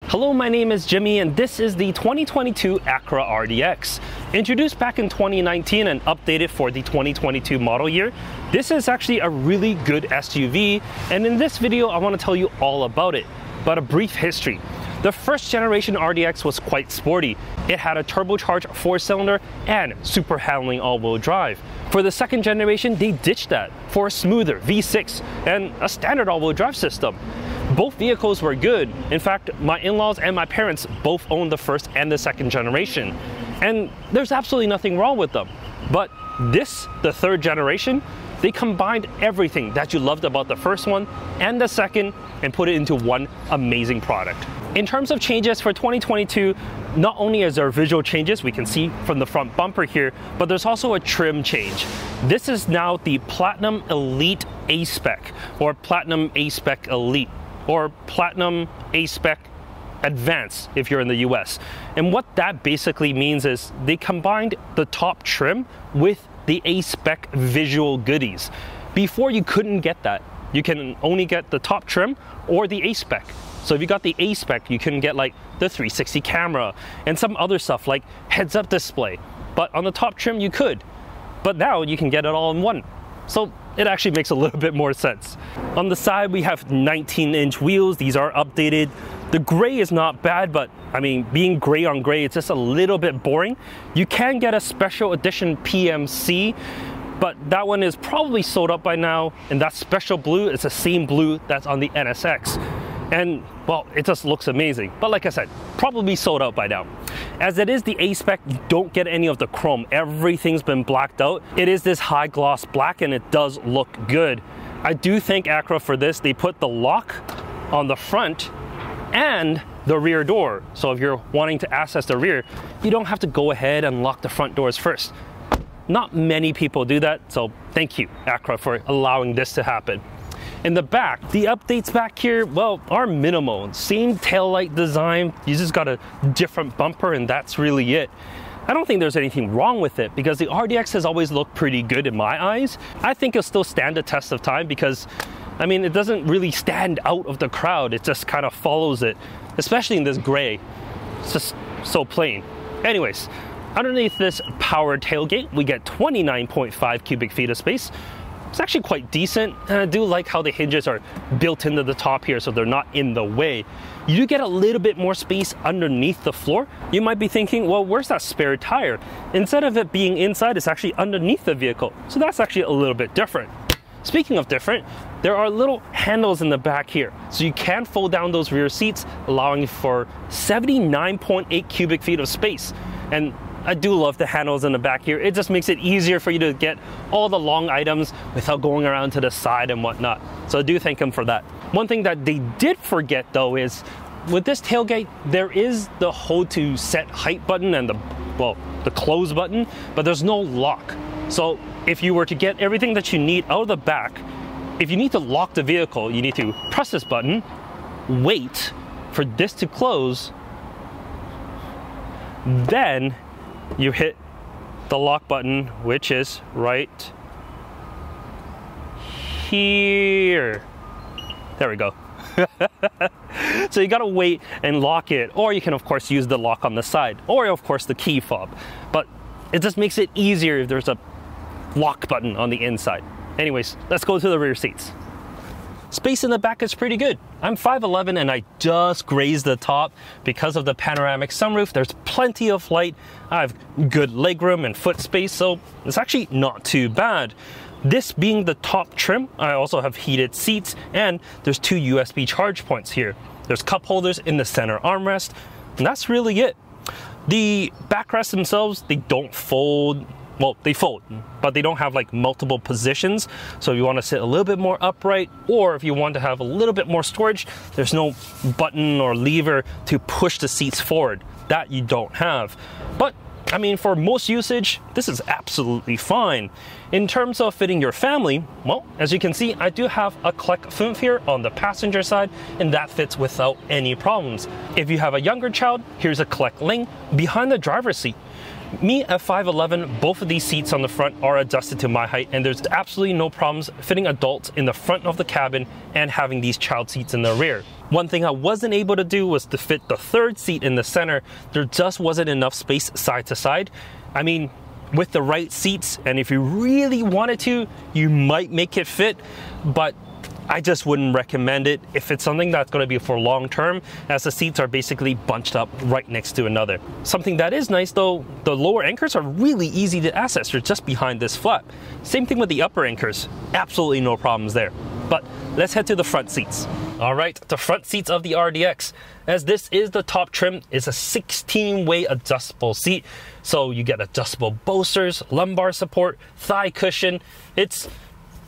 Hello, my name is Jimmy and this is the 2022 Acura RDX. Introduced back in 2019 and updated for the 2022 model year, this is actually a really good SUV, and in this video I want to tell you all about it. But a brief history. The first generation RDX was quite sporty. It had a turbocharged 4-cylinder and super handling all-wheel drive. For the second generation, they ditched that for a smoother V6 and a standard all-wheel drive system. Both vehicles were good. In fact, my in-laws and my parents both owned the first and the second generation. And there's absolutely nothing wrong with them. But this, the third generation, they combined everything that you loved about the first one and the second and put it into one amazing product. In terms of changes for 2022, not only is there visual changes we can see from the front bumper here, but there's also a trim change. This is now the Platinum Elite A-Spec or Platinum A-Spec Elite, or Platinum A-Spec Advanced if you're in the US. And what that basically means is they combined the top trim with the A-Spec visual goodies. Before you couldn't get that. You can only get the top trim or the A-Spec. So if you got the A-Spec, you can get like the 360 camera and some other stuff like heads-up display. But on the top trim you could. But now you can get it all in one. So it actually makes a little bit more sense. On the side we have 19-inch wheels. These are updated. The gray is not bad, but I mean, being gray on gray, it's just a little bit boring. You can get a special edition PMC, but that one is probably sold out by now, and that special blue is the same blue that's on the NSX. And well, it just looks amazing. But like I said, probably sold out by now. As it is the A-Spec, you don't get any of the chrome. Everything's been blacked out. It is this high gloss black and it does look good. I do thank Acura for this. They put the lock on the front and the rear door. So if you're wanting to access the rear, you don't have to go ahead and lock the front doors first. Not many people do that, so thank you, Acura, for allowing this to happen. In the back, the updates back here, well, are minimal. Same taillight design, you just got a different bumper and that's really it. I don't think there's anything wrong with it because the RDX has always looked pretty good in my eyes. I think it'll still stand the test of time because, I mean, it doesn't really stand out of the crowd. It just kind of follows it, especially in this gray. It's just so plain. Anyways, underneath this powered tailgate, we get 29.5 cubic feet of space. It's actually quite decent, and I do like how the hinges are built into the top here so they're not in the way. You do get a little bit more space underneath the floor. You might be thinking, well, where's that spare tire? Instead of it being inside, it's actually underneath the vehicle. So that's actually a little bit different. Speaking of different, there are little handles in the back here. So you can fold down those rear seats, allowing for 79.8 cubic feet of space. And I do love the handles in the back here. It just makes it easier for you to get all the long items without going around to the side and whatnot. So I do thank them for that. One thing that they did forget though is with this tailgate, there is the hold to set height button and the close button, but there's no lock. So if you were to get everything that you need out of the back, if you need to lock the vehicle, you need to press this button, wait for this to close, then you hit the lock button, which is right here. There we go. So you gotta wait and lock it, or you can of course use the lock on the side, or of course the key fob. But it just makes it easier if there's a lock button on the inside. Anyways, let's go to the rear seats. Space in the back is pretty good. I'm 5'11" and I just grazed the top. Because of the panoramic sunroof, there's plenty of light. I have good legroom and foot space, so it's actually not too bad. This being the top trim, I also have heated seats and there's 2 USB charge points here. There's cup holders in the center armrest, and that's really it. The backrests themselves, they don't fold. Well, they fold, but they don't have like multiple positions. So if you want to sit a little bit more upright, or if you want to have a little bit more storage, there's no button or lever to push the seats forward. That you don't have. But I mean, for most usage, this is absolutely fine. In terms of fitting your family, well, as you can see, I do have a Kleck Fünf here on the passenger side, and that fits without any problems. If you have a younger child, here's a Kleck Ling behind the driver's seat. Me at 5'11", both of these seats on the front are adjusted to my height, and there's absolutely no problems fitting adults in the front of the cabin and having these child seats in the rear. One thing I wasn't able to do was to fit the third seat in the center. There just wasn't enough space side to side. I mean, with the right seats, and if you really wanted to, you might make it fit, but I just wouldn't recommend it if it's something that's going to be for long term, as the seats are basically bunched up right next to another. Something that is nice though, the lower anchors are really easy to access. They're just behind this flap. Same thing with the upper anchors, absolutely no problems there. But let's head to the front seats. All right, the front seats of the RDX, as this is the top trim, is a 16-way adjustable seat. So you get adjustable bolsters, lumbar support, thigh cushion. It's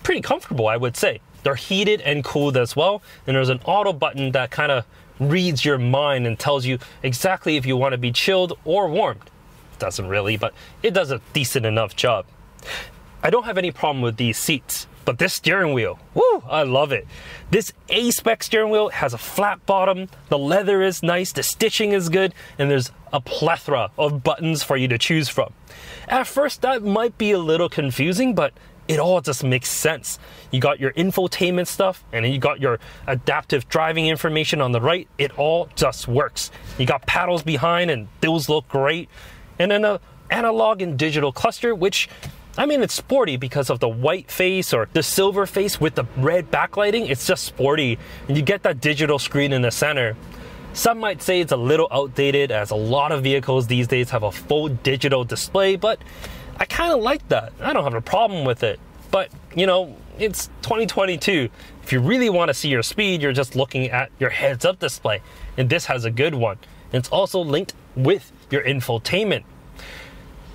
pretty comfortable, I would say. They're heated and cooled as well, and there's an auto button that kind of reads your mind and tells you exactly if you want to be chilled or warmed. It doesn't really, but it does a decent enough job. I don't have any problem with these seats, but this steering wheel, woo, I love it. This A-Spec steering wheel has a flat bottom, the leather is nice, the stitching is good, and there's a plethora of buttons for you to choose from. At first, that might be a little confusing, but it all just makes sense. You got your infotainment stuff, and then you got your adaptive driving information on the right. It all just works. You got paddles behind, and those look great. And then an analog and digital cluster, which, I mean, it's sporty because of the white face or the silver face with the red backlighting. It's just sporty, and you get that digital screen in the center. Some might say it's a little outdated, as a lot of vehicles these days have a full digital display, but I kind of like that. I don't have a problem with it. But, you know, it's 2022. If you really want to see your speed, you're just looking at your heads-up display. And this has a good one. It's also linked with your infotainment.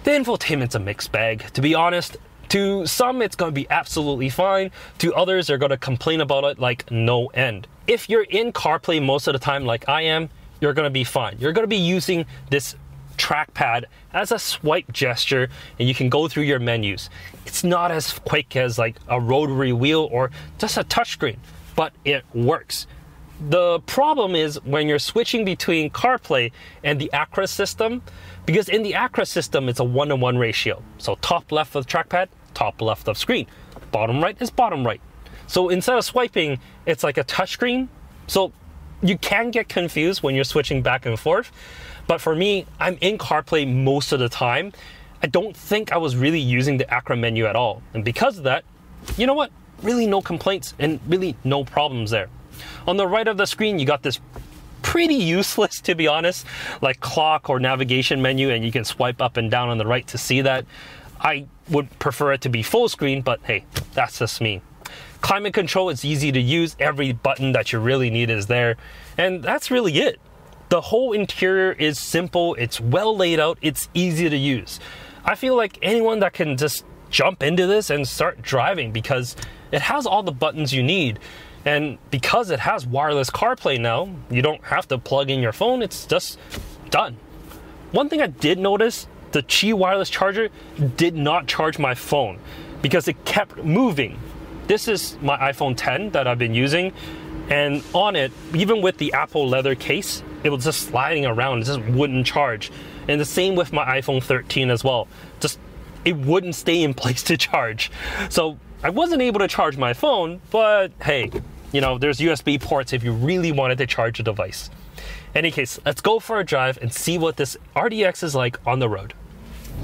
The infotainment's a mixed bag, to be honest. To some, it's going to be absolutely fine. To others, they're going to complain about it like no end. If you're in CarPlay most of the time like I am, you're going to be fine. You're going to be using this trackpad as a swipe gesture, and you can go through your menus. It's not as quick as like a rotary wheel or just a touchscreen, but it works. The problem is when you're switching between CarPlay and the Acura system, because in the Acura system it's a 1-to-1 ratio. So top left of trackpad, top left of screen. Bottom right is bottom right. So instead of swiping, it's like a touchscreen. So you can get confused when you're switching back and forth. But for me, I'm in CarPlay most of the time. I don't think I was really using the Acura menu at all. And because of that, you know what? Really no complaints and really no problems there. On the right of the screen, you got this pretty useless, to be honest, like clock or navigation menu, and you can swipe up and down on the right to see that. I would prefer it to be full screen, but hey, that's just me. Climate control is easy to use. Every button that you really need is there. And that's really it. The whole interior is simple, it's well laid out, it's easy to use. I feel like anyone that can just jump into this and start driving, because it has all the buttons you need. And because it has wireless CarPlay now, you don't have to plug in your phone, it's just done. One thing I did notice, the Qi wireless charger did not charge my phone because it kept moving. This is my iPhone 10 that I've been using, and on it, even with the Apple leather case, it was just sliding around, it just wouldn't charge. And the same with my iPhone 13 as well. Just, it wouldn't stay in place to charge. So I wasn't able to charge my phone, but hey, you know, there's USB ports if you really wanted to charge a device. In any case, let's go for a drive and see what this RDX is like on the road.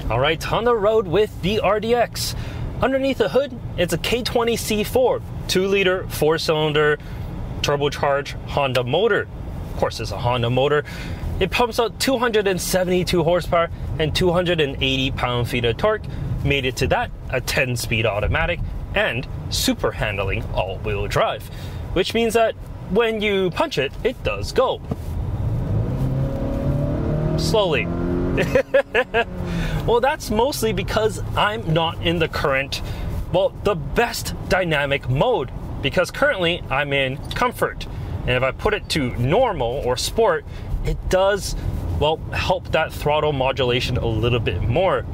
All right, on the road with the RDX. Underneath the hood, it's a K20 C4, 2-liter, 4-cylinder, turbocharged Honda motor. Of course, it's a Honda motor. It pumps out 272 horsepower and 280 pound-feet of torque. Made it to that, a 10-speed automatic and super handling all-wheel drive, which means that when you punch it, it does go. Slowly. Well, that's mostly because I'm not in the current, well, the best dynamic mode, because currently I'm in comfort. And if I put it to normal or sport, it does, well, help that throttle modulation a little bit more.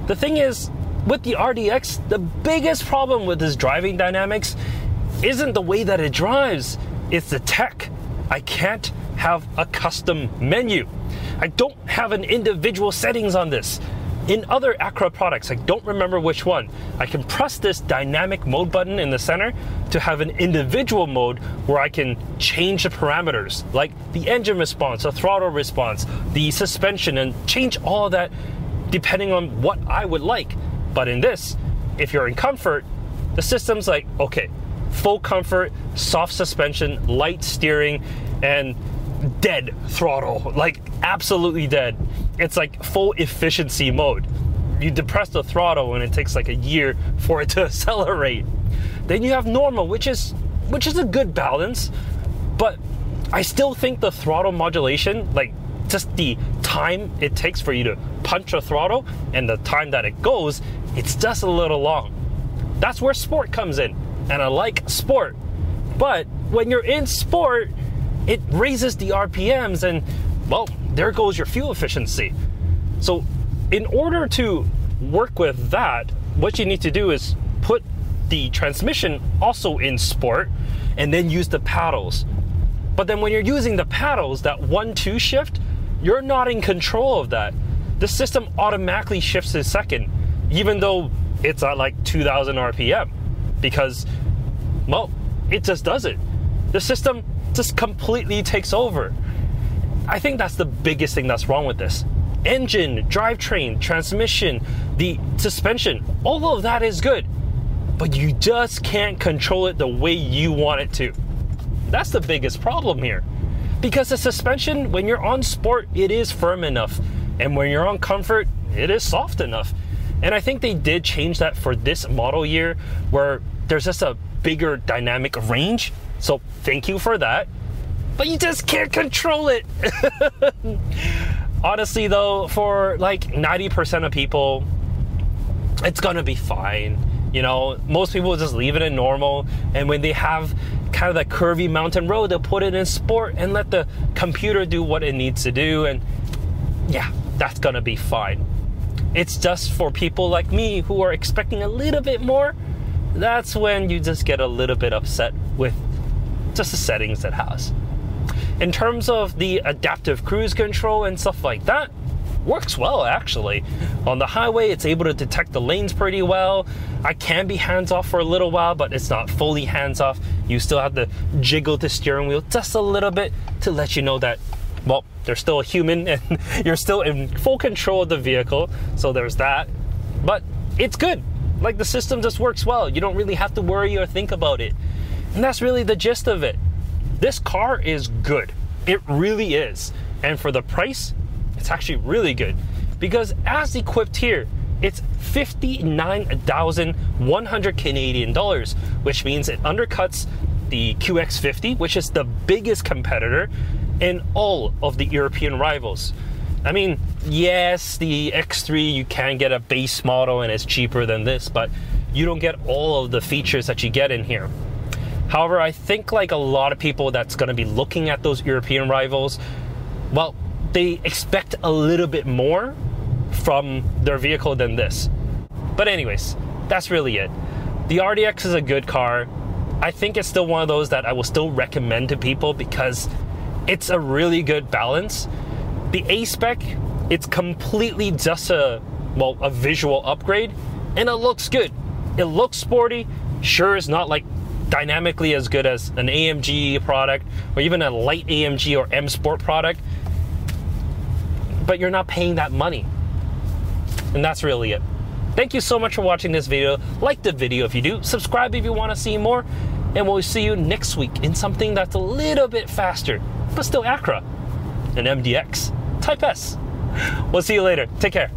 The thing is, with the RDX, the biggest problem with this driving dynamics isn't the way that it drives, it's the tech. I can't have a custom menu. I don't have an individual settings on this. In other Acura products, I don't remember which one, I can press this dynamic mode button in the center to have an individual mode where I can change the parameters, like the engine response, the throttle response, the suspension, and change all of that depending on what I would like. But in this, if you're in comfort, the system's like, okay, full comfort, soft suspension, light steering, and dead throttle, like absolutely dead. It's like full efficiency mode. You depress the throttle and it takes like a year for it to accelerate. Then you have normal, which is a good balance, but I still think the throttle modulation, like just the time it takes for you to punch a throttle and the time that it goes, it's just a little long. That's where sport comes in, and I like sport. But when you're in sport, it raises the RPMs and, well, there goes your fuel efficiency. So in order to work with that, what you need to do is put the transmission also in sport and then use the paddles. But then when you're using the paddles, that 1-2 shift, you're not in control of that. The system automatically shifts to second, even though it's at like 2000 RPM, because, well, it just does it. The system just completely takes over. I think that's the biggest thing that's wrong with this. Engine, drivetrain, transmission, the suspension, all of that is good, but you just can't control it the way you want it to. That's the biggest problem here. Because the suspension, when you're on sport, it is firm enough, and when you're on comfort, it is soft enough. And I think they did change that for this model year, where there's just a bigger dynamic range. So thank you for that, but you just can't control it. Honestly though, for like 90% of people, it's gonna be fine. You know, most people just leave it in normal, and when they have kind of that curvy mountain road, they'll put it in sport and let the computer do what it needs to do, and yeah, that's gonna be fine. It's just for people like me who are expecting a little bit more, that's when you just get a little bit upset with just the settings it has. In terms of the adaptive cruise control and stuff like that, works well actually. On the highway, it's able to detect the lanes pretty well. I can be hands-off for a little while, but it's not fully hands-off. You still have to jiggle the steering wheel just a little bit to let you know that, well, there's still a human and you're still in full control of the vehicle. So there's that, but it's good. Like, the system just works well. You don't really have to worry or think about it. And that's really the gist of it. This car is good. It really is. And for the price, it's actually really good, because as equipped here, it's 59,100 Canadian dollars, which means it undercuts the QX50, which is the biggest competitor in all of the European rivals. I mean, yes, the X3, you can get a base model and it's cheaper than this, but you don't get all of the features that you get in here. However, I think like a lot of people that's going to be looking at those European rivals, well, they expect a little bit more from their vehicle than this. But anyways, that's really it. The RDX is a good car. I think it's still one of those that I will still recommend to people because it's a really good balance. The A-Spec, it's completely just a visual upgrade, and it looks good. It looks sporty. Sure, it's not like dynamically as good as an AMG product or even a light AMG or M Sport product, but you're not paying that money. And that's really it. Thank you so much for watching this video. Like the video if you do, subscribe if you want to see more, and we'll see you next week in something that's a little bit faster, but still Acura, an MDX Type S. We'll see you later. Take care.